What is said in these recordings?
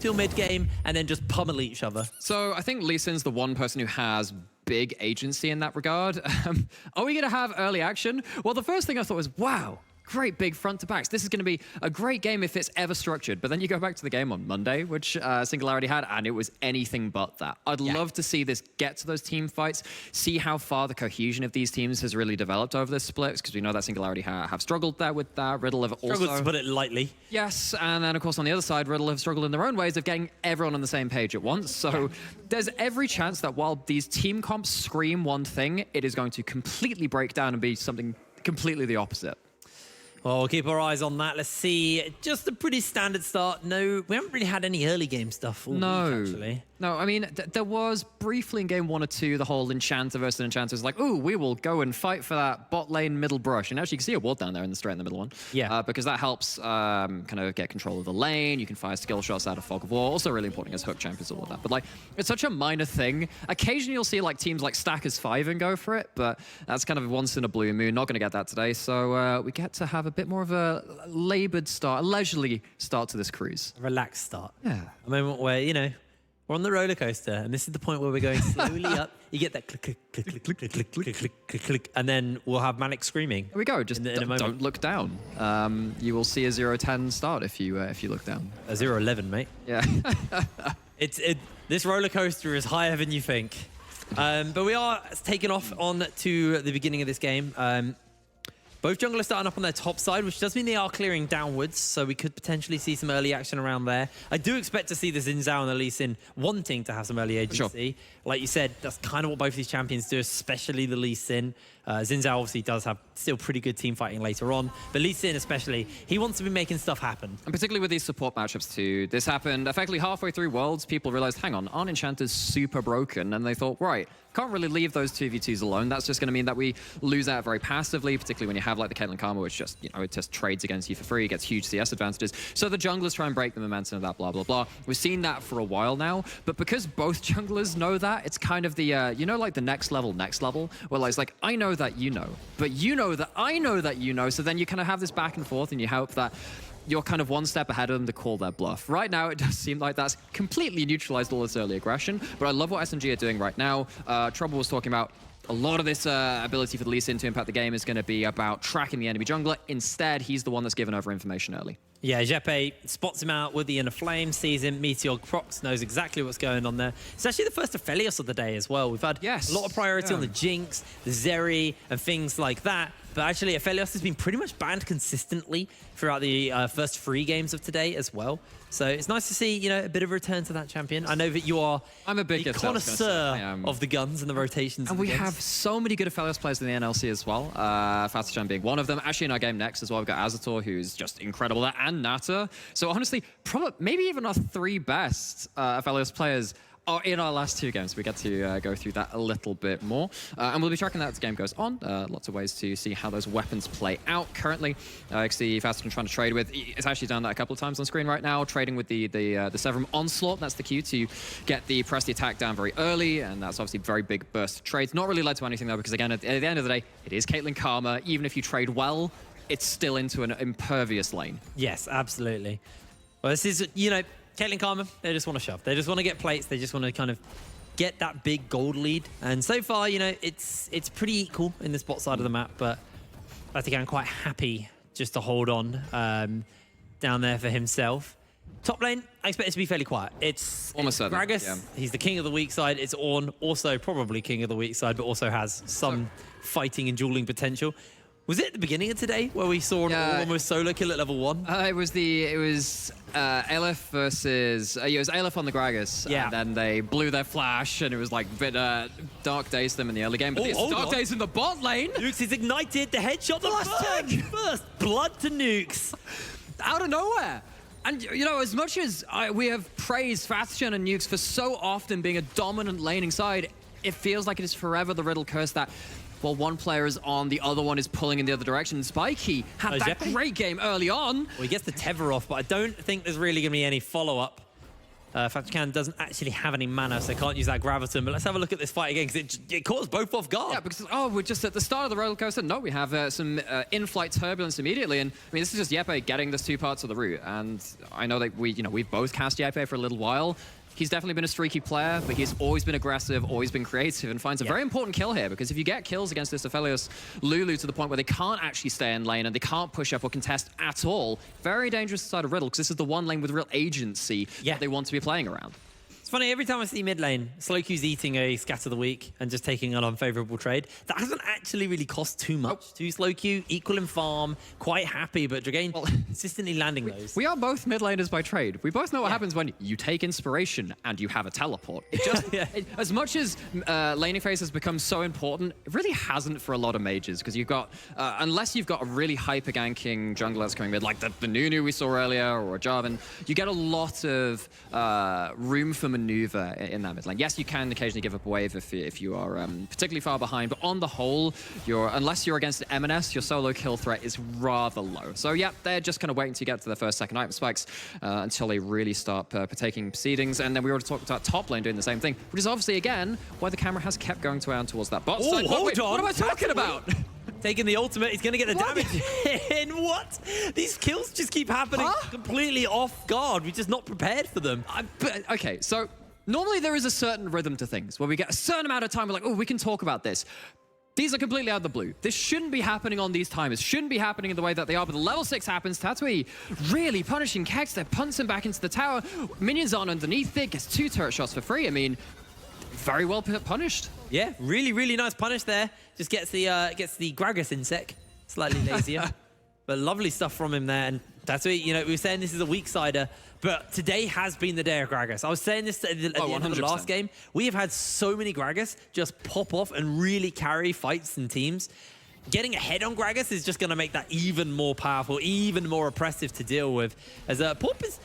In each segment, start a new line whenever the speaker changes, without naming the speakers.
till mid-game and then just pummel each other.
So I think Lee Sin's the one person who has big agency in that regard. Are we going to have early action? Well, the first thing I thought was, wow, great big front to backs. This is going to be a great game if it's ever structured. But then you go back to the game on Monday, which Singularity had, and it was anything but that. I'd love to see this get to those team fights, see how far the cohesion of these teams has really developed over this split, because we know that Singularity have struggled there with that. Riddle have also...
Struggled, to put it lightly.
Yes, and then, of course, on the other side, Riddle have struggled in their own ways of getting everyone on the same page at once. So there's every chance that while these team comps scream one thing, it is going to completely break down and be something completely the opposite.
Well, we'll keep our eyes on that. Let's see. Just a pretty standard start. No, we haven't really had any early game stuff all week, actually.
No, I mean, there was briefly in game 1 or 2, the whole Enchanter versus Enchanter was like, ooh, we will go and fight for that bot lane middle brush. And actually, you can see a ward down there straight in the middle one.
Yeah.
Because that helps kind of get control of the lane. You can fire skill shots out of Fog of War. Also really important as hook champions, all of that. But like, it's such a minor thing. Occasionally, you'll see like teams like Stackers 5 and go for it. But that's kind of once in a blue moon. Not going to get that today. So we get to have a bit more of a labored start, a leisurely start to this cruise.
A relaxed start.
Yeah.
A moment where, you know, we're on the roller coaster, and this is the point where we're going slowly up. You get that click, click, click, click, click, click, click, click, click, click, click, and then we'll have Manic screaming.
Here we go. Just
in a moment.
Don't look down. You will see a 0-10 start if you look down.
A 0-11, mate.
Yeah.
This roller coaster is higher than you think. But we are taking off on to the beginning of this game. Both junglers starting up on their top side, which does mean they are clearing downwards, so we could potentially see some early action around there. I do expect to see the Xin Zhao and the Lee Sin wanting to have some early agency. Sure. Like you said, that's kind of what both these champions do, especially the Lee Sin. Xin Zhao obviously does have still pretty good team fighting later on, but Lee Sin especially, he wants to be making stuff happen.
And particularly with these support matchups too. This happened effectively halfway through Worlds. People realized, hang on, aren't enchanters super broken? And they thought, right, can't really leave those 2v2s alone. That's just going to mean that we lose out very passively, particularly when you have like the Caitlyn Karma, which just, you know, it just trades against you for free, gets huge CS advantages. So the junglers try and break the momentum of that, blah, blah, blah. We've seen that for a while now, but because both junglers know that, it's kind of the, you know, like the next level, where it's like, I know that you know, but you know that I know that you know, so then you kind of have this back and forth and you hope that you're kind of one step ahead of them to call their bluff. Right now, it does seem like that's completely neutralized all this early aggression, but I love what SMG are doing right now. Trouble was talking about a lot of this ability for the Lee Sin to impact the game is going to be about tracking the enemy jungler. Instead, he's the one that's given over information early.
Yeah, Jeppe spots him out with the Inner Flame, sees him, Meteor procs, knows exactly what's going on there. It's actually the first Aphelios of the day as well. We've had a lot of priority on the Jinx, the Zeri, and things like that. But actually, Aphelios has been pretty much banned consistently throughout the first 3 games of today as well. So it's nice to see, you know, a bit of a return to that champion. I know that you are
a big
connoisseur of the guns and the rotations.
And we have so many good Aphelios players in the NLC as well. Fastichan being one of them. Actually, in our game next as well, we've got Azator, who's just incredible there, and Nata. So honestly, probably maybe even our 3 best Aphelios players are in our last 2 games. We get to go through that a little bit more. And we'll be tracking that as the game goes on. Lots of ways to see how those weapons play out currently. I see Fastichan trying to trade with, it's actually done that a couple of times on screen right now, trading with the Severum Onslaught. That's the cue to get the press the attack down very early, and that's obviously very big burst of trades. Not really led to anything though, because again, at the end of the day, it is Caitlyn Karma. Even if you trade well, it's still into an impervious lane.
Yes, absolutely. Well, this is, you know, Caitlyn Karma, they just want to shove. They just want to get plates. They just want to kind of get that big gold lead. And so far, you know, it's pretty equal in this bot side of the map, but I think I'm quite happy just to hold on down there for himself. Top lane, I expect it to be fairly quiet. It's Gragas, yeah. He's the king of the weak side. It's Ornn, also probably king of the weak side, but also has some fighting and dueling potential. Was it at the beginning of today where we saw an almost solo kill at level 1?
It was Aleph versus it was Aleph on the Gragas.
Yeah.
And then they blew their flash, and it was like a bit dark days to them in the early game. But it's dark days in the bot lane.
Nukes is ignited. The headshot, the last first blood to Nukes
out of nowhere. And, you know, as much as we have praised Fastichan and Nukes for so often being a dominant laning side, it feels like it is forever the Riddle curse that while one player is on, the other one is pulling in the other direction. Spikey had that great game early on.
Well, he gets the tether off, but I don't think there's really going to be any follow-up. Factocan doesn't actually have any mana, so they can't use that graviton. But let's have a look at this fight again, because it caught us both off guard.
Yeah, because, we're just at the start of the roller coaster. No, we have some in-flight turbulence immediately. And I mean, this is just Yepe getting this 2 parts of the route. And I know that we've both cast Yepe for a little while. He's definitely been a streaky player, but he's always been aggressive, always been creative, and finds a very important kill here, because if you get kills against this Aphelios Lulu to the point where they can't actually stay in lane and they can't push up or contest at all, very dangerous side of Riddle, because this is the one lane with real agency that they want to be playing around.
It's funny, every time I see mid lane, Slowq's eating a Scatter the Week and just taking an unfavorable trade. That hasn't actually really cost too much to Slowq, equal in farm, quite happy, but Dragain consistently landing those.
We are both mid laners by trade. We both know what happens when you take inspiration and you have a teleport. It just, as much as laning phase has become so important, it really hasn't for a lot of mages, because you've got, unless you've got a really hyper-ganking jungler that's coming mid, like the Nunu we saw earlier, or a Jarvan, you get a lot of room for maneuver in that mid lane. Yes, you can occasionally give up a wave if you are particularly far behind, but on the whole, unless you're against M&S, your solo kill threat is rather low. So yeah, they're just kind of waiting to get to their first, second item spikes until they really start partaking in proceedings. And then we already talked about top lane doing the same thing, which is obviously, again, why the camera has kept going towards that bot side.
Hold on.
What am I talking about?
Taking the ultimate, he's going to get the damage in. What? These kills just keep happening completely off guard. We're just not prepared for them.
Okay, so normally there is a certain rhythm to things where we get a certain amount of time, we're like, oh, we can talk about this. These are completely out of the blue. This shouldn't be happening on these timers. Shouldn't be happening in the way that they are, but the level 6 happens. Tatui really punishing Kex. They punts him back into the tower. Minions aren't underneath it. Gets 2 turret shots for free. I mean, very well punished.
Yeah, really, really nice punish there. Just gets the Gragas insect. Slightly lazier. But lovely stuff from him there. And Tatui, we were saying this is a weak sider, but today has been the day of Gragas. I was saying this at the end of the last game. We have had so many Gragas just pop off and really carry fights and teams. Getting ahead on Gragas is just going to make that even more powerful, even more oppressive to deal with. As Pop is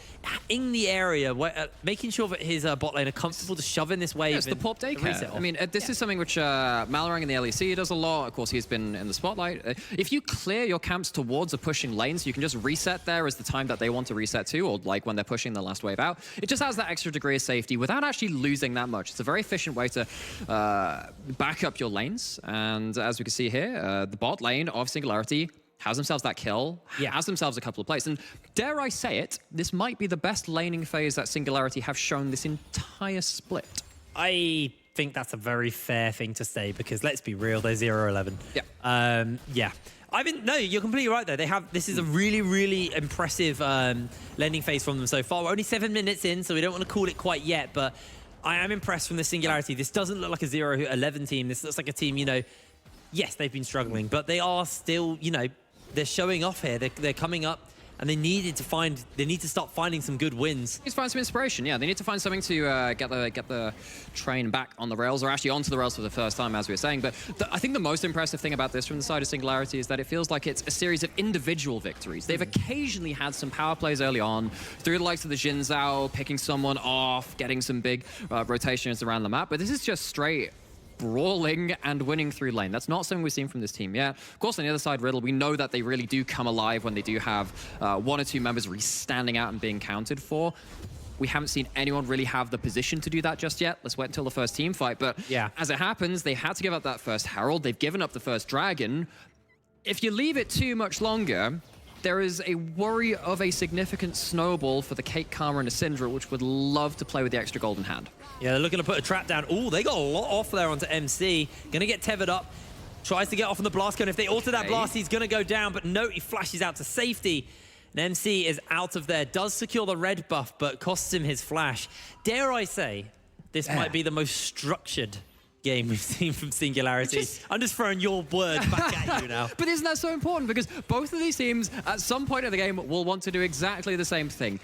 in the area, making sure that his bot lane are comfortable to shove in this wave.
Yes, the Pop daycare. I mean, this is something which Malorang in the LEC does a lot. Of course, he's been in the spotlight. If you clear your camps towards a pushing lane, so you can just reset there as the time that they want to reset to, or like when they're pushing the last wave out, it just has that extra degree of safety without actually losing that much. It's a very efficient way to back up your lanes. And as we can see here, the bot lane of Singularity has themselves that kill, has themselves a couple of plays. And dare I say it, this might be the best laning phase that Singularity have shown this entire split.
I think that's a very fair thing to say, because let's be real, they're 0-11. Yeah. No, you're completely right though. This is a really, really impressive laning phase from them so far. We're only 7 minutes in, so we don't want to call it quite yet, but I am impressed from the Singularity. This doesn't look like a 0-11 team. This looks like a team, yes, they've been struggling, but they are still, they're showing off here. They're coming up, and they need to start finding some good wins.
Need to find some inspiration, yeah. They need to find something to get the train back on the rails, or actually onto the rails for the first time, as we were saying. But I think the most impressive thing about this from the side of Singularity is that it feels like it's a series of individual victories. They've occasionally had some power plays early on, through the likes of the Jin Zhao, picking someone off, getting some big rotations around the map, but this is just straight brawling and winning through lane. That's not something we've seen from this team yet. Of course, on the other side, Riddle, we know that they really do come alive when they do have 1 or 2 members really standing out and being counted for. We haven't seen anyone really have the position to do that just yet. Let's wait until the first team fight. But as it happens, they had to give up that first Herald. They've given up the first Dragon. If you leave it too much longer, there is a worry of a significant snowball for the Kate Karma and the Syndra, which would love to play with the extra golden hand.
Yeah, they're looking to put a trap down. Oh, they got a lot off there onto MC. Gonna get tethered up. Tries to get off on the blast cone. If they alter that blast, he's gonna go down, but no, he flashes out to safety. And MC is out of there. Does secure the red buff, but costs him his flash. Dare I say, this might be the most structured game we've seen from Singularity. I'm just throwing your words back at you now.
But isn't that so important? Because both of these teams, at some point in the game, will want to do exactly the same thing.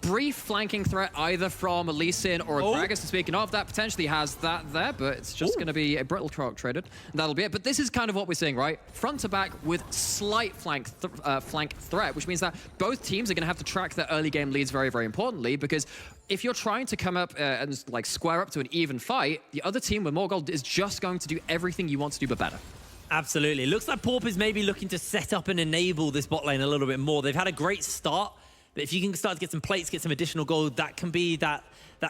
Brief flanking threat either from a Lee Sin or a Gragas. Speaking of, that potentially has that there, but it's just going to be a brittle truck traded. That'll be it. But this is kind of what we're seeing, right? Front to back with slight flank threat, which means that both teams are going to have to track their early game leads very, very importantly, because if you're trying to come up and like square up to an even fight, the other team with more gold is just going to do everything you want to do, but better.
Absolutely. Looks like Paup is maybe looking to set up and enable this bot lane a little bit more. They've had a great start, But if you can start to get some plates, get some additional gold, that can be that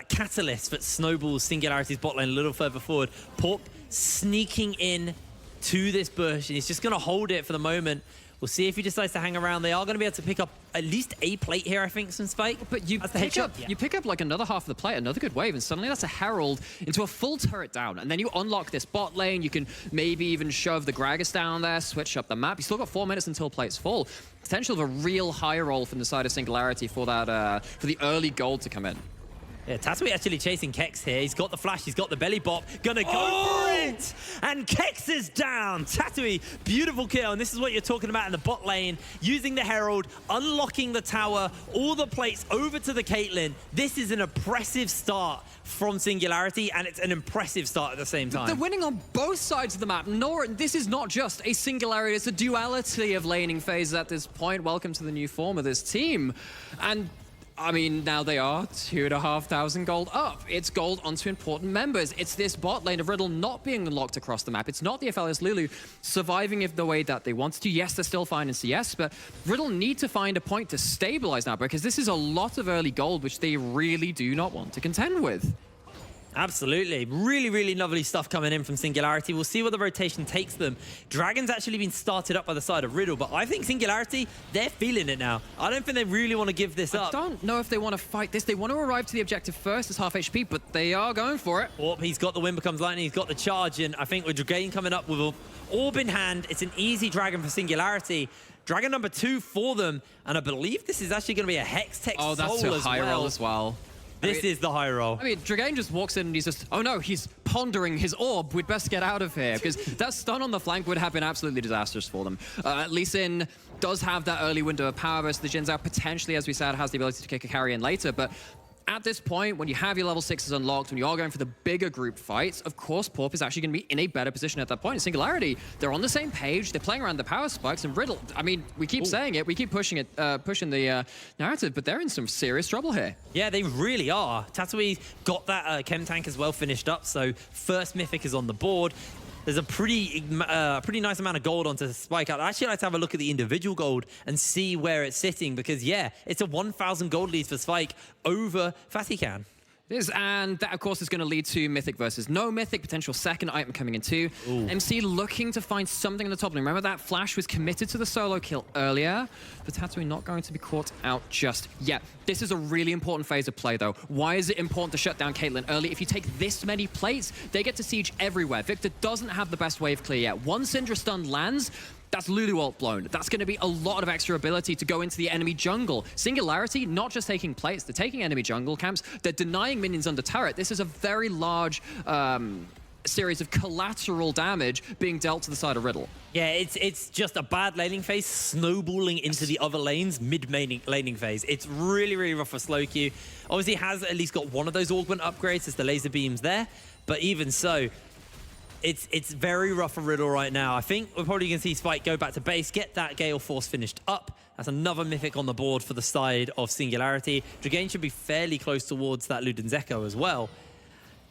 catalyst that snowballs Singularity's bot lane a little further forward. Porp sneaking in to this bush, and he's just going to hold it for the moment. We'll see if he decides to hang around. They are going to be able to pick up at least a plate here, I think, some Spike.
But you pick up like another half of the plate, another good wave, and suddenly that's a Herald into a full turret down. And then you unlock this bot lane. You can maybe even shove the Gragas down there, switch up the map. You still got 4 minutes until plates fall. Potential of a real high roll from the side of Singularity for that for the early gold to come in.
Yeah, Tatooine actually chasing Kex here. He's got the flash, he's got the belly bop. Gonna go for it! And Kex is down! Tatooine, beautiful kill. And this is what you're talking about in the bot lane. Using the Herald, unlocking the tower, all the plates over to the Caitlyn. This is an impressive start from Singularity, and it's an impressive start at the same time.
They're winning on both sides of the map. This is not just a Singularity, it's a duality of laning phases at this point. Welcome to the new form of this team. And I mean, now they are 2,500 gold up. It's gold onto important members. It's this bot lane of Riddle not being unlocked across the map. It's not the FLS Lulu surviving the way that they wanted to. Yes, they're still fine in CS, but Riddle need to find a point to stabilize now, because this is a lot of early gold, which they really do not want to contend with.
Absolutely. Really, really lovely stuff coming in from Singularity. We'll see where the rotation takes them. Dragon's actually been started up by the side of Riddle, but I think Singularity, they're feeling it now. I don't think they really want to give this up.
I don't know if they want to fight this. They want to arrive to the objective first as half HP, but they are going for it.
Oh, he's got the Wind Becomes Lightning. He's got the charge, and I think with Dragon coming up with an orb in hand, it's an easy Dragon for Singularity. Dragon number 2 for them, and I believe this is actually going to be a Hextech Soul as well.
Oh, that's a high roll as well.
This is the high roll.
I mean, Dragon just walks in and he's just, oh no, he's pondering his orb. We'd best get out of here, because that stun on the flank would have been absolutely disastrous for them. Lee Sin does have that early window of power versus the Jin Zhao. Potentially, as we said, has the ability to kick a carry in later, but at this point, when you have your level 6s unlocked, when you are going for the bigger group fights, of course, Porp is actually going to be in a better position at that point. In Singularity, they're on the same page, they're playing around the power spikes, and Riddle, I mean, we keep saying it, we keep pushing the narrative, but they're in some serious trouble here.
Yeah, they really are. Tatooine got that Chem Tank as well finished up, so first Mythic is on the board. There's a pretty nice amount of gold onto Spike. I'd actually like to have a look at the individual gold and see where it's sitting, because, yeah, it's a 1,000 gold lead for Spike over Fatikan.
It is, and that, of course, is going to lead to Mythic versus no Mythic, potential second item coming in too. Ooh. MC looking to find something in the top lane. Remember that Flash was committed to the solo kill earlier, but Tatooine not going to be caught out just yet. This is a really important phase of play, though. Why is it important to shut down Caitlyn early? If you take this many plates, they get to siege everywhere. Victor doesn't have the best wave clear yet. One Syndra stun lands, that's Lulu ult blown. That's going to be a lot of extra ability to go into the enemy jungle. Singularity, not just taking plates, they're taking enemy jungle camps, they're denying minions under turret. This is a very large series of collateral damage being dealt to the side of Riddle.
Yeah, it's just a bad laning phase snowballing into the other lanes mid-laning phase. It's really, really rough for Slowq. Obviously, has at least got one of those augment upgrades as the laser beams there, but even so, it's very rough for Riddle right now. I think we're probably going to see Spike go back to base, get that Gale Force finished up. That's another Mythic on the board for the side of Singularity. Dragon should be fairly close towards that Luden's Echo as well.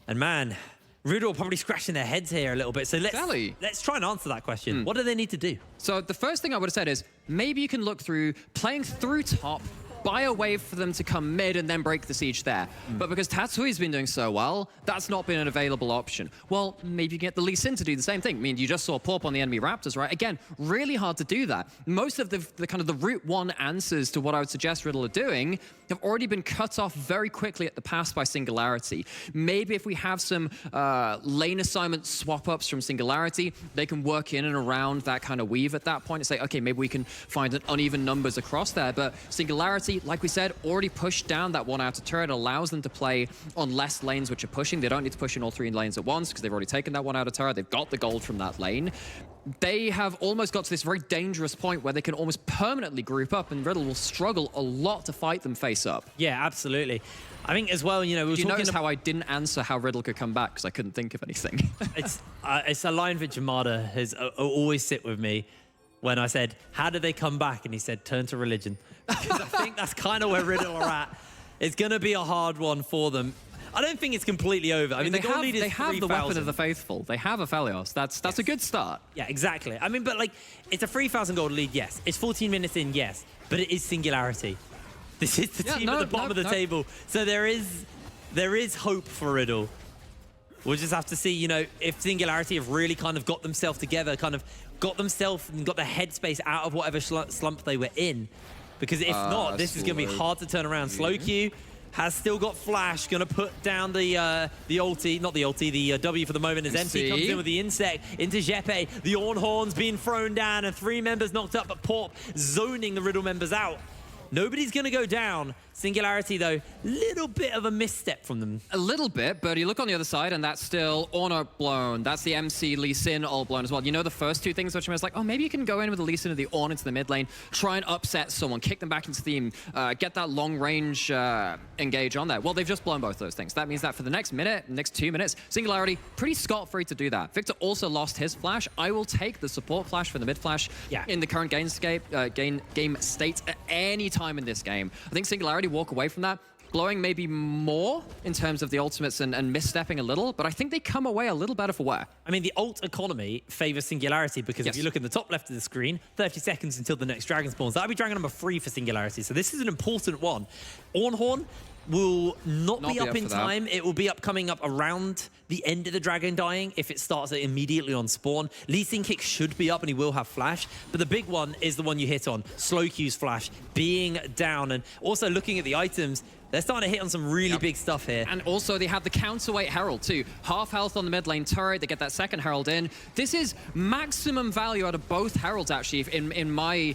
And man, Riddle probably scratching their heads here a little bit. So let's try and answer that question. What do they need to do?
So the first thing I would have said is, maybe you can look through playing through top, buy a wave for them to come mid and then break the siege there. But because Tatooine's been doing so well, that's not been an available option. Well, maybe you get the Lee Sin to do the same thing. I mean, you just saw Porp on the enemy Raptors, right? Again, really hard to do that. Most of the kind of the route one answers to what I would suggest Riddle are doing have already been cut off very quickly at the pass by Singularity. Maybe if we have some lane assignment swap-ups from Singularity, they can work in and around that kind of weave at that point and say, okay, maybe we can find an uneven numbers across there. But Singularity, like we said, already pushed down that one outer turret, allows them to play on less lanes which are pushing. They don't need to push in all 3 lanes at once because they've already taken that one outer turret. They've got the gold from that lane. They have almost got to this very dangerous point where they can almost permanently group up, and Riddle will struggle a lot to fight them face up.
Yeah, absolutely. I think as well, you know,
you notice how I didn't answer how Riddle could come back because I couldn't think of anything.
It's a line that Jamada has always sit with me when I said, how did they come back? And he said, turn to religion. Because I think that's kind of where Riddle are at. It's going to be a hard one for them. I don't think it's completely over. I mean, the goal lead is 3,000.
They have the weapon of the faithful. They have Aphelios. That's a good start.
Yeah, exactly. I mean, but like, it's a 3,000 gold lead, yes. It's 14 minutes in, yes. But it is Singularity. This is the team at the bottom of the table. So there is hope for Riddle. We'll just have to see, you know, if Singularity have really kind of got themselves together, kind of got themselves and got the headspace out of whatever slump they were in. Because if not, this is going to be hard to turn around. Slow Q has still got Flash, going to put down the ulti, not the ulti, the W for the moment as MC comes in with the insect into Jeppe. The Ornhorn's being thrown down and 3 members knocked up, but Porp zoning the Riddle members out. Nobody's going to go down. Singularity, though, little bit of a misstep from them.
A little bit, but you look on the other side, and that's still Ornn blown. That's the MC Lee Sin all blown as well. You know the first two things, which I was like, oh, maybe you can go in with the Lee Sin or the Ornn into the mid lane, try and upset someone, kick them back into the team, get that long range engage on there. Well, they've just blown both those things. That means that for the next minute, next 2 minutes, Singularity pretty scot-free to do that. Victor also lost his flash. I will take the support flash for the mid flash in the current game state at any time in this game. I think Singularity walk away from that blowing maybe more in terms of the ultimates and misstepping a little, but I think they come away a little better for wear.
I mean, the ult economy favors Singularity because if you look in the top left of the screen, 30 seconds until the next dragon spawns. That'll be dragon number 3 for Singularity, so this is an important one. Ornhorn will not be up in time. It will be coming up around the end of the dragon dying if it starts immediately on spawn. Lee Sin kick should be up and he will have flash, but the big one is the one you hit on, Slow Q's flash being down. And also looking at the items, they're starting to hit on some really big stuff here.
And also they have the counterweight Herald too. Half health on the mid lane turret, they get that second Herald in. This is maximum value out of both Heralds actually, in my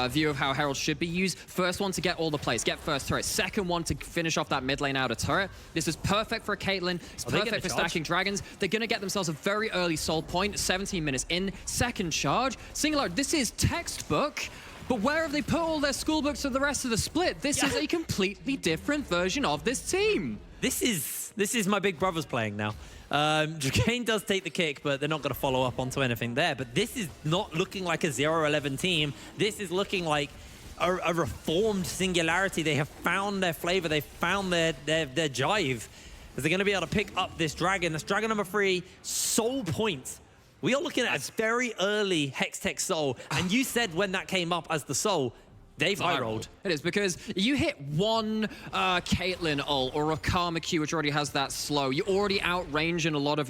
view of how Heralds should be used. First one to get all the plays, get first turret. Second one to finish off that mid lane outer turret. This is perfect for Caitlyn, it's perfect for stacking dragons. They're gonna get themselves a very early soul point, 17 minutes in, second charge. Singularity, this is textbook. But where have they put all their school books for the rest of the split? This is a completely different version of this team.
This is my big brother's playing now. Dragane does take the kick, but they're not going to follow up onto anything there. But this is not looking like a 0-11 team. This is looking like a reformed Singularity. They have found their flavor. They've found their jive. They're going to be able to pick up this dragon. That's dragon number 3, soul point. We are looking at a very early Hextech Soul, and you said when that came up as the Soul, they've high rolled.
It is because you hit one Caitlyn ult or a Karma Q, which already has that slow. You already outrange in a lot of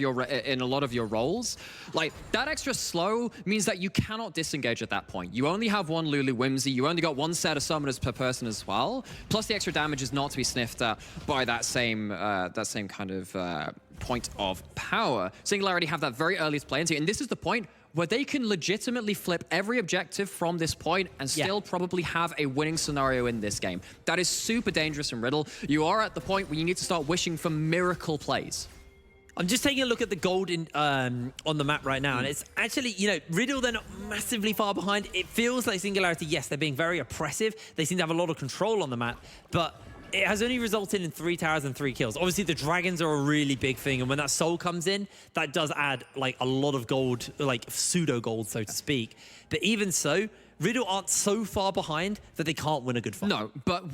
your rolls. Like that extra slow means that you cannot disengage at that point. You only have one Lulu Whimsy. You only got one set of summoners per person as well. Plus the extra damage is not to be sniffed at by that same kind of point of power. Singularity have that very earliest play into, and this is the point where they can legitimately flip every objective from this point and still probably have a winning scenario in this game. That is super dangerous in Riddle. You are at the point where you need to start wishing for miracle plays.
I'm just taking a look at the gold on the map right now, and it's actually, you know, Riddle, they're not massively far behind. It feels like Singularity, yes, they're being very oppressive. They seem to have a lot of control on the map, but it has only resulted in 3 towers and 3 kills. Obviously, the dragons are a really big thing, and when that soul comes in, that does add like a lot of gold, like pseudo gold, so to speak. But even so, Riddle aren't so far behind that they can't win a good fight.
No, but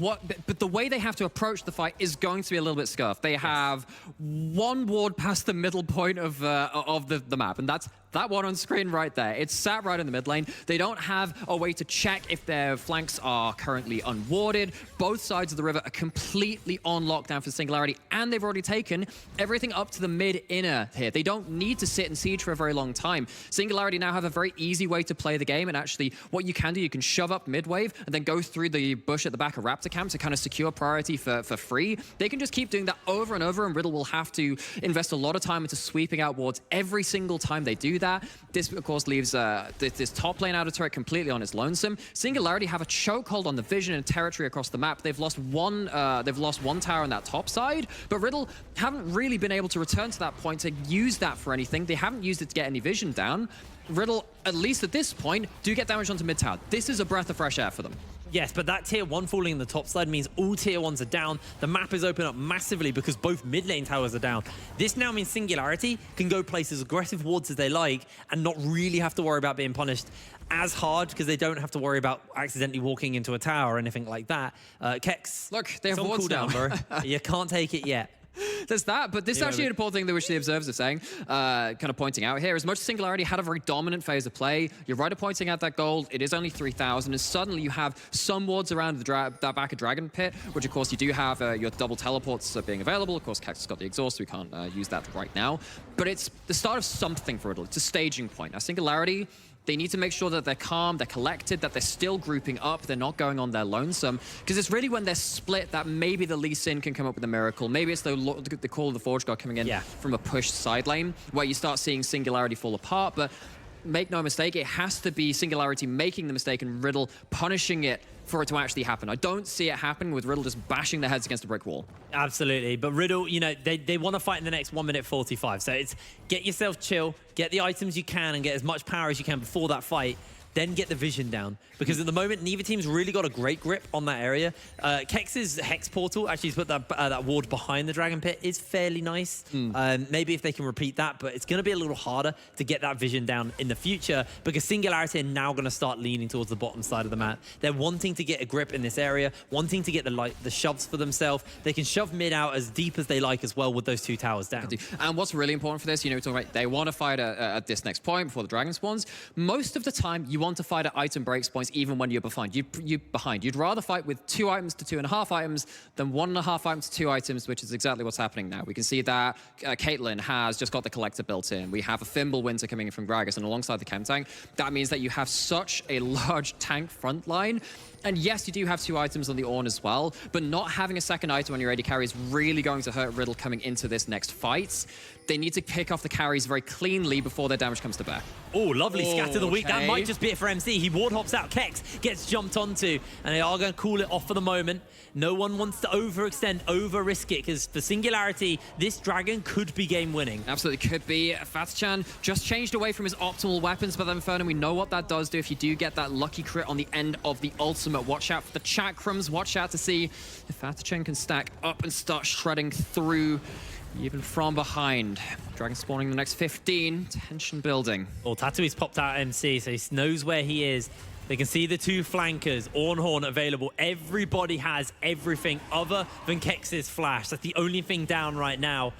the way they have to approach the fight is going to be a little bit scuffed. They have one ward past the middle point of the map, and that's that one on screen right there. It's sat right in the mid lane. They don't have a way to check if their flanks are currently unwarded. Both sides of the river are completely on lockdown for Singularity, and they've already taken everything up to the mid-inner here. They don't need to sit and siege for a very long time. Singularity now have a very easy way to play the game, and actually what you can do, you can shove up mid-wave and then go through the bush at the back of Raptor Camp to kind of secure priority for free. They can just keep doing that over and over, and Riddle will have to invest a lot of time into sweeping out wards every single time they do that. This, of course, leaves this top lane outer turret completely on its lonesome. Singularity have a chokehold on the vision and territory across the map. They've lost one tower on that top side, but Riddle haven't really been able to return to that point to use that for anything. They haven't used it to get any vision down. Riddle, at least at this point, do get damage onto mid tower. This is a breath of fresh air for them.
Yes, but that tier 1 falling in the top side means all tier 1s are down. The map is open up massively because both mid lane towers are down. This now means Singularity can go place as aggressive wards as they like and not really have to worry about being punished as hard because they don't have to worry about accidentally walking into a tower or anything like that. Kex,
look, they have wards
cooldown,
now.
bro. You can't take it yet.
there's that. But this is actually an important thing that which the observers are saying, kind of pointing out here. As much as Singularity had a very dominant phase of play, you're right at pointing out that gold. It is only 3,000, and suddenly you have some wards around that back of Dragon Pit, which of course you do have your double teleports being available. Of course, Cactus got the exhaust, so we can't use that right now. But it's the start of something for Riddle. It's a staging point. Now, Singularity, they need to make sure that they're calm, they're collected, that they're still grouping up, they're not going on their lonesome. Because it's really when they're split that maybe the Lee Sin can come up with a miracle. Maybe it's the Call of the Forge God coming in from a push side lane, where you start seeing Singularity fall apart. But make no mistake, it has to be Singularity making the mistake and Riddle punishing it for it to actually happen. I don't see it happening with Riddle just bashing their heads against a brick wall.
Absolutely. But Riddle, you know, they want to fight in the next 1 minute 45. So it's get yourself chill, get the items you can, and get as much power as you can before that fight. Then get the vision down. Because at the moment, neither team's really got a great grip on that area. Kex's Hex Portal, actually, he's put that ward behind the Dragon Pit, is fairly nice. Maybe if they can repeat that, but it's going to be a little harder to get that vision down in the future because Singularity are now going to start leaning towards the bottom side of the map. They're wanting to get a grip in this area, wanting to get the shoves for themselves. They can shove mid out as deep as they like as well with those 2 towers down.
And what's really important for this, you know, we're talking about they want to fight at this next point before the dragon spawns. Most of the time, you want to fight at item breaks points even when you're behind. You'd rather fight with 2 items to 2.5 items than 1.5 items to 2 items, which is exactly what's happening now. We can see that Caitlyn has just got the collector built in. We have a Thimble Winter coming in from Gragas, and alongside the chem tank, that means that you have such a large tank front line. And yes, you do have 2 items on the Ornn as well, but not having a second item on your AD carry is really going to hurt Riddle coming into this next fight. They need to pick off the carries very cleanly before their damage comes to bear.
Oh, lovely scatter the week. That might just be it for MC. He ward hops out. Kex gets jumped onto, and they are going to call it off for the moment. No one wants to overextend, over-risk it, because for Singularity, this dragon could be game-winning.
Absolutely could be. Fatchan just changed away from his optimal weapons, but then Inferno, we know what that does do if you do get that lucky crit on the end of the ultimate. Watch out for the chakrams. Watch out to see if Fatchan can stack up and start shredding through even from behind. Dragon spawning the next 15. Tension building.
Well, Tatooine's popped out MC, so he knows where he is. They can see the 2 flankers, Ornhorn available. Everybody has everything other than Kex's flash. That's the only thing down right now.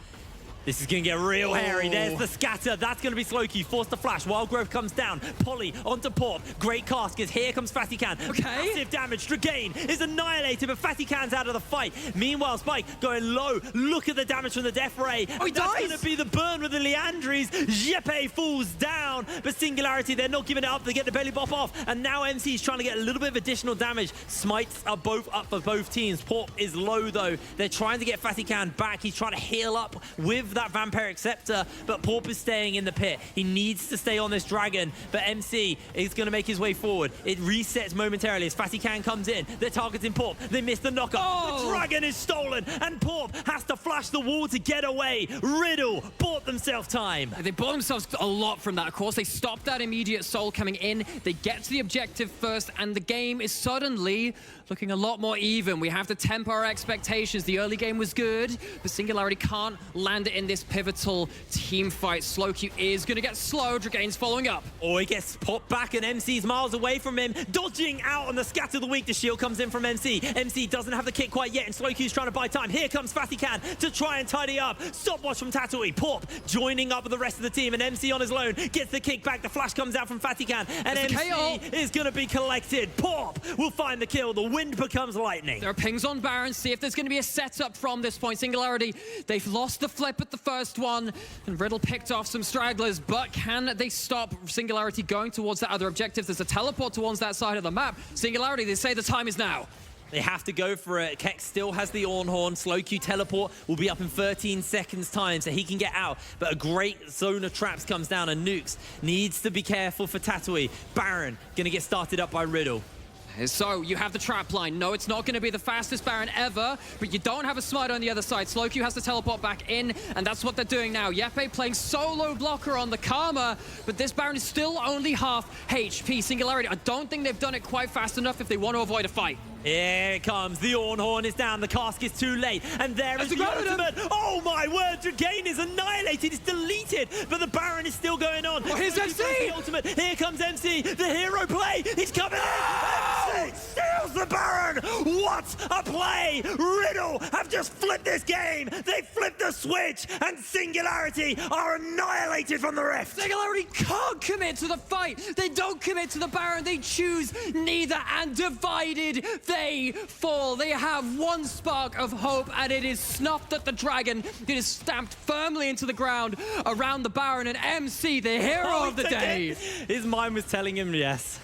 This is going to get real hairy. There's the scatter. That's going to be Slowkey. Force the flash. Wild Growth comes down. Polly onto Porp. Great caskets. Here comes Fatican.
Okay.
Massive damage. Dragain is annihilated, but Fatican's out of the fight. Meanwhile, Spike going low. Look at the damage from the Death Ray.
Oh, he
That's
dies.
going to be the burn with the Leandries. Jeppe falls down, but Singularity, they're not giving it up. They get the belly bop off, and now MC is trying to get a little bit of additional damage. Smites are both up for both teams. Porp is low, though. They're trying to get Fatican back. He's trying to heal up with that Vampiric Scepter, but Porp is staying in the pit. He needs to stay on this dragon, but MC is going to make his way forward. It resets momentarily as Fatican comes in. They're targeting Porp. They miss the knockup.
Oh.
The dragon is stolen, and Porp has to flash the wall to get away. Riddle bought themselves time.
They bought themselves a lot from that, of course. They stopped that immediate soul coming in. They get to the objective first, and the game is suddenly looking a lot more even. We have to temper our expectations. The early game was good, but Singularity can't land it in this pivotal team fight. Slowq is going to get slow. Dragain's following up.
Oh, he gets popped back, and MC's miles away from him. Dodging out on the scatter of the week. The shield comes in from MC. MC doesn't have the kick quite yet, and Slowq's trying to buy time. Here comes Fatican to try and tidy up. Stopwatch from Tatooine. Porp joining up with the rest of the team, and MC on his own gets the kick back. The flash comes out from Fatican, and MC is going to be collected. Porp will find the kill. The wind becomes lightning.
There are pings on Baron. See if there's going to be a setup from this point. Singularity, they've lost the flip at the first one, and Riddle picked off some stragglers, but can they stop Singularity going towards that other objective? There's a teleport towards that side of the map. Singularity, they say the time is now.
They have to go for it. Kex still has the Ornhorn. Slowq teleport will be up in 13 seconds time, so he can get out. But a great zone of traps comes down, and Nukes needs to be careful for Tatooine. Baron gonna get started up by Riddle.
So you have the trap line. No, it's not going to be the fastest Baron ever, but you don't have a smite on the other side. Slowq has to teleport back in, and that's what they're doing now. Jeppe playing solo blocker on the Karma, but this Baron is still only half HP. Singularity, I don't think they've done it quite fast enough if they want to avoid a fight.
Here it comes. The Ornhorn is down. The casket's too late. And there is the ultimate. Oh my word. Dragain is annihilated. It's deleted. But the Baron is still going on.
Oh, here's MC.
The ultimate. Here comes MC. The hero play. He's coming in. MC steals the Baron! What a play! Riddle have just flipped this game! They flipped the switch, and Singularity are annihilated from the Rift!
Singularity can't commit to the fight. They don't commit to the Baron. They choose neither, and divided they fall. They have one spark of hope, and it is snuffed at the dragon. It is stamped firmly into the ground around the Baron, and MC, the hero of the day.
His mind was telling him yes.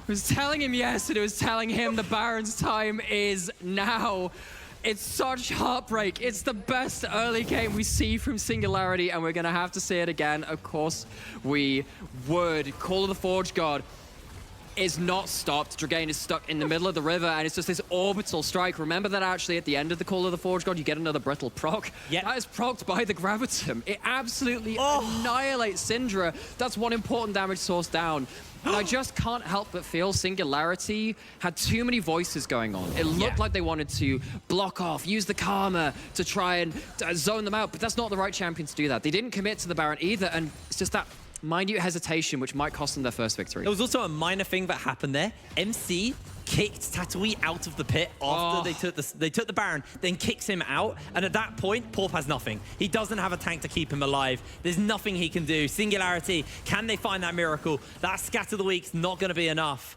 It was telling him yes, and it was telling him the Baron's time is now. It's such heartbreak. It's the best early game we see from Singularity, and we're going to have to see it again. Of course, we would. Call of the Forge God is not stopped. Dragain is stuck in the middle of the river, and it's just this orbital strike. Remember that actually at the end of the Call of the Forge God, you get another brittle proc.
Yeah.
That is procced by the Gravitum. It absolutely annihilates Syndra. That's one important damage source down. And I just can't help but feel Singularity had too many voices going on. It looked like they wanted to block off, use the Karma to try and zone them out, but that's not the right champion to do that. They didn't commit to the Baron either, and it's just that minute hesitation which might cost them their first victory.
There was also a minor thing that happened there. MC kicked Tatooine out of the pit after they took the Baron, then kicks him out, and at that point, Porp has nothing. He doesn't have a tank to keep him alive. There's nothing he can do. Singularity, can they find that miracle? That Scatter the Weak's not going to be enough.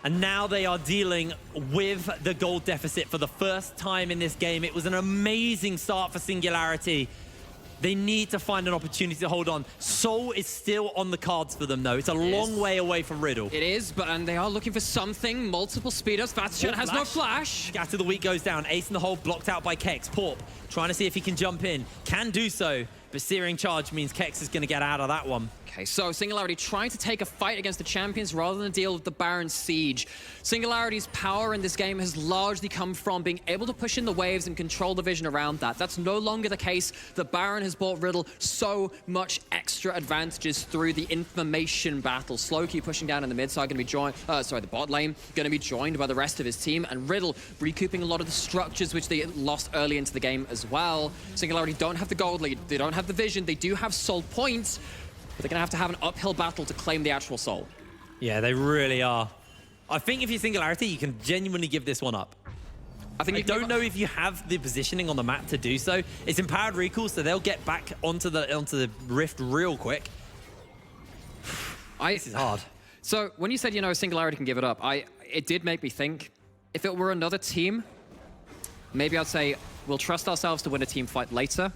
And now they are dealing with the gold deficit for the first time in this game. It was an amazing start for Singularity. They need to find an opportunity to hold on. Soul is still on the cards for them, though. It's a long way away from Riddle.
It is, and they are looking for something. Multiple speed-ups. Bastion has no flash.
Scatter the Weak goes down. Ace in the hole blocked out by Kex. Porp trying to see if he can jump in. Can do so, but Searing Charge means Kex is going to get out of that one.
Okay, so Singularity trying to take a fight against the champions rather than deal with the Baron's siege. Singularity's power in this game has largely come from being able to push in the waves and control the vision around that. That's no longer the case. The Baron has bought Riddle so much extra advantages through the information battle. Slowkey pushing down in the mid side, going to be joined, the bot lane, going to be joined by the rest of his team, and Riddle recouping a lot of the structures which they lost early into the game as well. Singularity don't have the gold lead, they don't have the vision, they do have soul points, but they're going to have an uphill battle to claim the actual soul.
Yeah, they really are. I think if you're Singularity, you can genuinely give this one up. I don't know if you have the positioning on the map to do so. It's empowered recall, so they'll get back onto the Rift real quick. This is hard.
So when you said, Singularity can give it up, it did make me think, if it were another team, maybe I'd say, we'll trust ourselves to win a team fight later.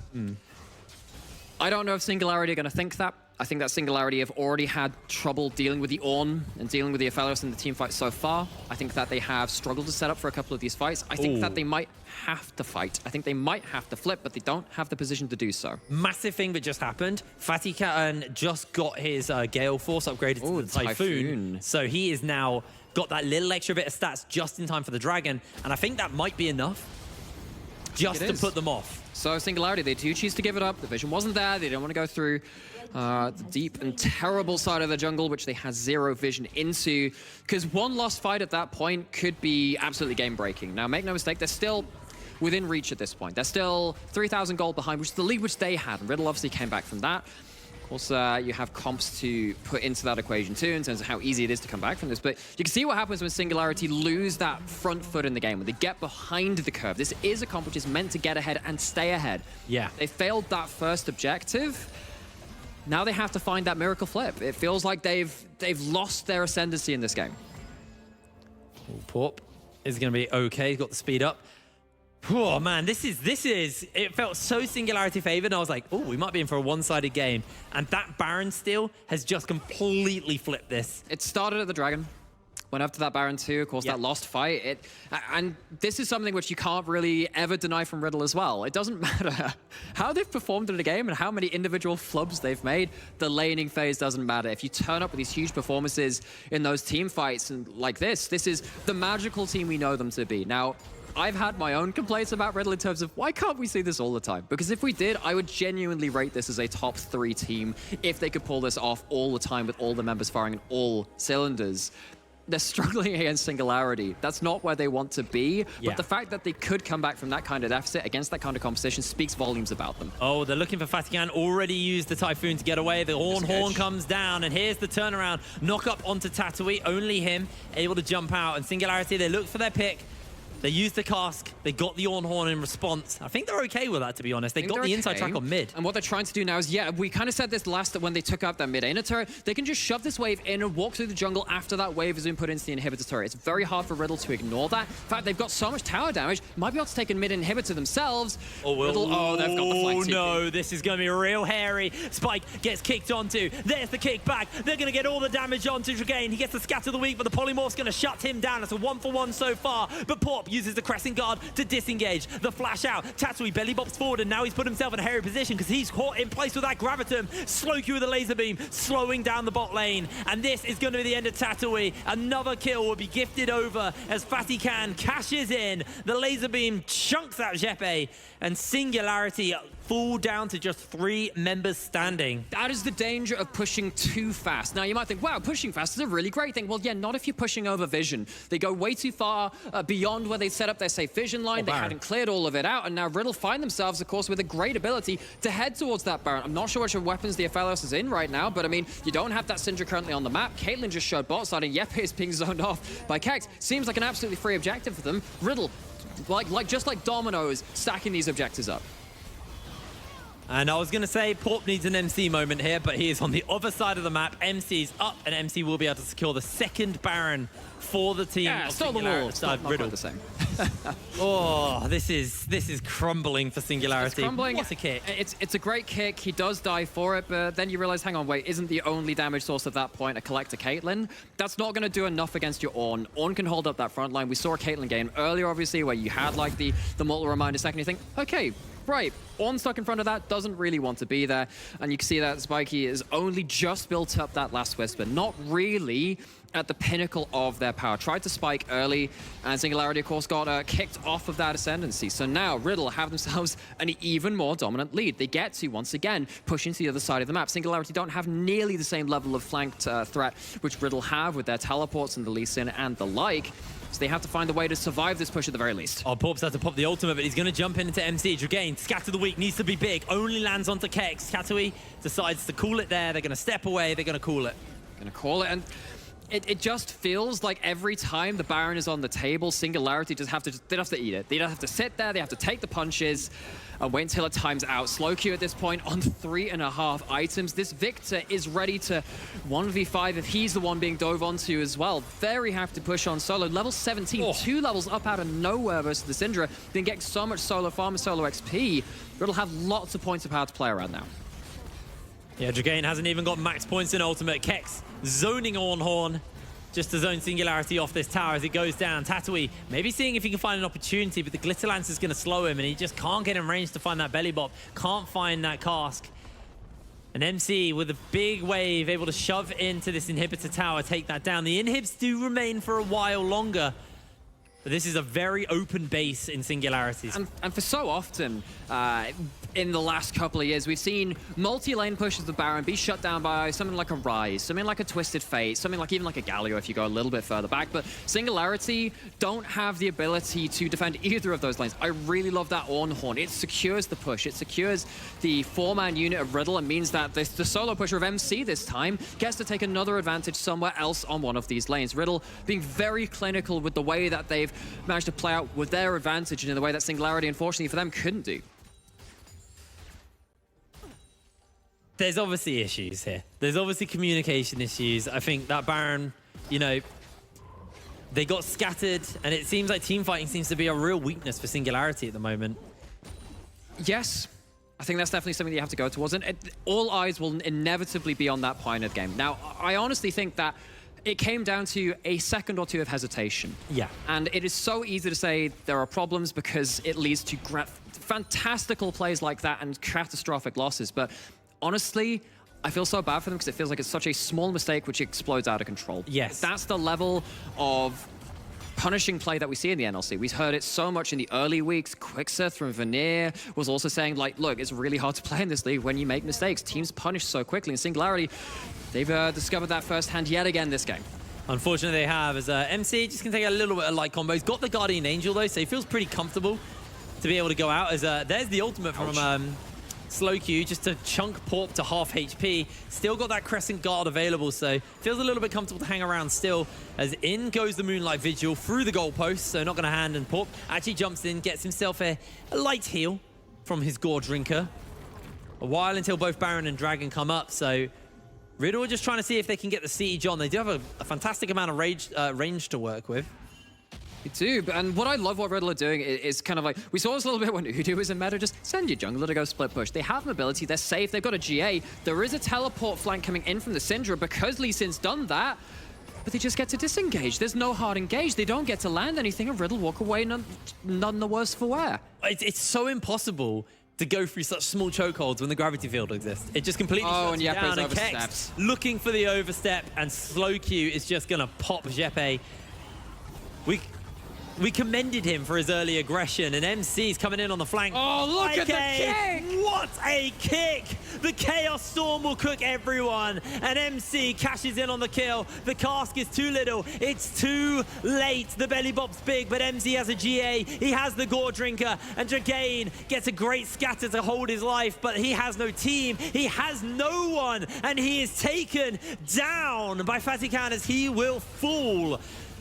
I don't know if Singularity are going to think that. I think that Singularity have already had trouble dealing with the Ornn and dealing with the Aphelios in the team fight so far. I think that they have struggled to set up for a couple of these fights. I think that they might have to fight. I think they might have to flip, but they don't have the position to do so.
Massive thing that just happened. Fatty Katan just got his Gale Force upgraded to the Typhoon. So he is now got that little extra bit of stats just in time for the Dragon. And I think that might be enough just to put them off.
So Singularity, they do choose to give it up. The vision wasn't there. They don't want to go through the deep and terrible side of the jungle, which they had zero vision into, because one lost fight at that point could be absolutely game-breaking. Now, make no mistake, they're still within reach at this point. They're still 3,000 gold behind, which is the lead which they had, and Riddle obviously came back from that. Of course, you have comps to put into that equation too, in terms of how easy it is to come back from this. But you can see what happens when Singularity lose that front foot in the game, when they get behind the curve. This is a comp which is meant to get ahead and stay ahead.
Yeah.
They failed that first objective. Now they have to find that miracle flip. It feels like they've lost their ascendancy in this game.
Porp is going to be okay. He's got the speed up. Oh man, this is, it felt so Singularity favored, and I was like, oh, we might be in for a one-sided game. And that Baron steal has just completely flipped this.
It started at the Dragon, went up to that Baron too, of course, that lost fight. And this is something which you can't really ever deny from Riddle as well. It doesn't matter how they've performed in a game and how many individual flubs they've made, the laning phase doesn't matter. If you turn up with these huge performances in those team fights and like this is the magical team we know them to be. Now, I've had my own complaints about Riddle in terms of why can't we see this all the time? Because if we did, I would genuinely rate this as a top 3 team if they could pull this off all the time with all the members firing in all cylinders. they're struggling against Singularity. That's not where they want to be.
Yeah.
But the fact that they could come back from that kind of deficit against that kind of competition speaks volumes about them.
Oh, they're looking for Fatigan. Already used the Typhoon to get away. The Horn comes down, and here's the turnaround. Knock up onto Tatooine. Only him able to jump out. And Singularity, they look for their pick. They used the cask. They got the Horn in response. I think they're okay with that, to be honest. They got the inside track on mid.
And what they're trying to do now is, yeah, we kind of said this last when they took out that mid-ainer turret. They can just shove this wave in and walk through the jungle after that wave has been put into the inhibitor turret. It's very hard for Riddle to ignore that. In fact, they've got so much tower damage, might be able to take a mid-inhibitor themselves. Riddle, they've got the flank TP.
No, this is going to be real hairy. Spike gets kicked onto. There's the kick back. They're going to get all the damage onto Dragain. He gets the scatter of the week, but the polymorph's going to shut him down. It's a 1-for-1 so far. But Porp uses the Crescent Guard to disengage. The flash out. Tatooine belly bops forward, and now he's put himself in a hairy position because he's caught in place with that Gravitum. Slow Q with a laser beam, slowing down the bot lane. And this is going to be the end of Tatooine. Another kill will be gifted over as Fatigan cashes in. The laser beam chunks out Jeppe, and Singularity fall down to just 3 members standing.
That is the danger of pushing too fast. Now, you might think, wow, pushing fast is a really great thing. Well, yeah, not if you're pushing over vision. They go way too far beyond where they set up their safe vision line. They hadn't cleared all of it out, and now Riddle find themselves, of course, with a great ability to head towards that Baron. I'm not sure which weapons the Aphelios is in right now, but I mean, you don't have that Syndra currently on the map. Caitlyn just showed bot side, and Jeppe is being zoned off by Kex. Seems like an absolutely free objective for them. Riddle, just like dominoes, stacking these objectives up.
And I was going to say Porp needs an MC moment here, but he is on the other side of the map. MC's up, and MC will be able to secure the second Baron for the team.
Yeah, stole the wall. Not
Riddle.
quite the same.
Oh, this is crumbling for Singularity.
It's crumbling.
What a kick.
It's a great kick. He does die for it, but then you realize, hang on, wait, isn't the only damage source at that point a collector Caitlyn? That's not going to do enough against your Ornn. Ornn can hold up that front line. We saw a Caitlyn game earlier, obviously, where you had like the mortal reminder second. You think, okay, right, Ornn stuck in front of that, doesn't really want to be there. And you can see that Spiky has only just built up that last Whisper, not really at the pinnacle of their power. Tried to spike early, and Singularity, of course, got kicked off of that ascendancy. So now Riddle have themselves an even more dominant lead. They get to, once again, push into the other side of the map. Singularity don't have nearly the same level of flanked threat which Riddle have with their teleports and the Lee Sin and the like. So they have to find a way to survive this push at the very least.
Oh, Porp's had to pop the ultimate, but he's going to jump into MC. Dragain, scatter the weak, needs to be big. Only lands onto Kex. Tatooine decides to call it there. They're going to step away. They're going to call it.
Going to call it, and it just feels like every time the Baron is on the table, Singularity they have to eat it. They don't have to sit there. They have to take the punches and wait until it times out. Slow Q at this point on 3.5 items. This Victor is ready to 1v5 if he's the one being dove onto as well. Very happy to push on solo. Level 17, 2 levels up out of nowhere versus the Syndra. Been getting so much solo farm and solo XP. Riddle have lots of points of power to play around now.
Yeah, Dragain hasn't even got max points in ultimate. Kex zoning on Horn just to zone Singularity off this tower as it goes down. Tatooine maybe seeing if he can find an opportunity, but the Glitter Lance is going to slow him, and he just can't get in range to find that belly bop. Can't find that cask. An MC with a big wave able to shove into this inhibitor tower, take that down. The inhibs do remain for a while longer, but this is a very open base in Singularities.
And for so often in the last couple of years, we've seen multi-lane pushes of the Baron be shut down by something like a Rise, something like a Twisted Fate, something like even like a Galio if you go a little bit further back. But Singularity don't have the ability to defend either of those lanes. I really love that Ornn Horn. It secures the push. It secures the 4-man unit of Riddle and means that the solo pusher of MC this time gets to take another advantage somewhere else on one of these lanes. Riddle being very clinical with the way that they've managed to play out with their advantage and in the way that Singularity, unfortunately for them, couldn't do.
There's obviously issues here. There's obviously communication issues. I think that Baron, you know, they got scattered, and it seems like team fighting seems to be a real weakness for Singularity at the moment.
Yes, I think that's definitely something you have to go towards, and all eyes will inevitably be on that Pioneer game. Now, I honestly think that it came down to a second or two of hesitation.
Yeah.
And it is so easy to say there are problems because it leads to fantastical plays like that and catastrophic losses. But honestly, I feel so bad for them because it feels like it's such a small mistake which explodes out of control.
Yes.
That's the level of punishing play that we see in the NLC. We heard it so much in the early weeks. Quixeth from Veneer was also saying, like, look, it's really hard to play in this league when you make mistakes. Teams punish so quickly. In Singularity, they've discovered that firsthand yet again this game.
Unfortunately, they have, as MC just can take a little bit of light combos. Got the Guardian Angel, though, so he feels pretty comfortable to be able to go out. As there's the ultimate from Slow Q, just to chunk Porp to half HP. Still got that Crescent Guard available, so feels a little bit comfortable to hang around still. As in goes the Moonlight Vigil through the goalpost, so not going to hand, and Porp actually jumps in, gets himself a light heal from his Gore Drinker. A while until both Baron and Dragon come up, so Riddle are just trying to see if they can get the siege on. They do have a fantastic amount of range to work with.
They do, and what I love what Riddle are doing is kind of like, we saw this a little bit when Udo was in meta, just send your jungler to go split push. They have mobility, they're safe, they've got a GA. There is a teleport flank coming in from the Syndra because Lee Sin's done that, but they just get to disengage. There's no hard engage. They don't get to land anything, and Riddle walk away none the worse for wear.
It's so impossible to go through such small chokeholds when the gravity field exists. It just completely shuts you down, and Kex looking for the overstep, and Slow Q is just going to pop Jeppe. We commended him for his early aggression, and MC's coming in on the flank.
Oh, look at the kick!
What a kick! The Chaos Storm will cook everyone, and MC cashes in on the kill. The cask is too little. It's too late. The belly bop's big, but MC has a GA. He has the Gore Drinker, and Dragain gets a great scatter to hold his life, but he has no team. He has no one, and he is taken down by Fatikan as he will fall.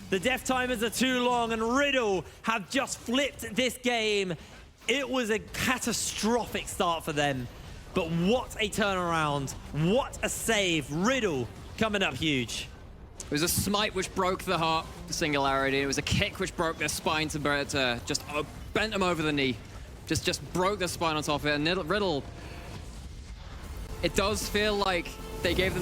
The death timers are too long, and Riddle have just flipped this game. It was a catastrophic start for them, but what a turnaround. What a save. Riddle coming up huge.
It was a smite which broke the heart to Singularity. It was a kick which broke their spine to just bent them over the knee. Just broke their spine on top of it. And Riddle, it does feel like they gave them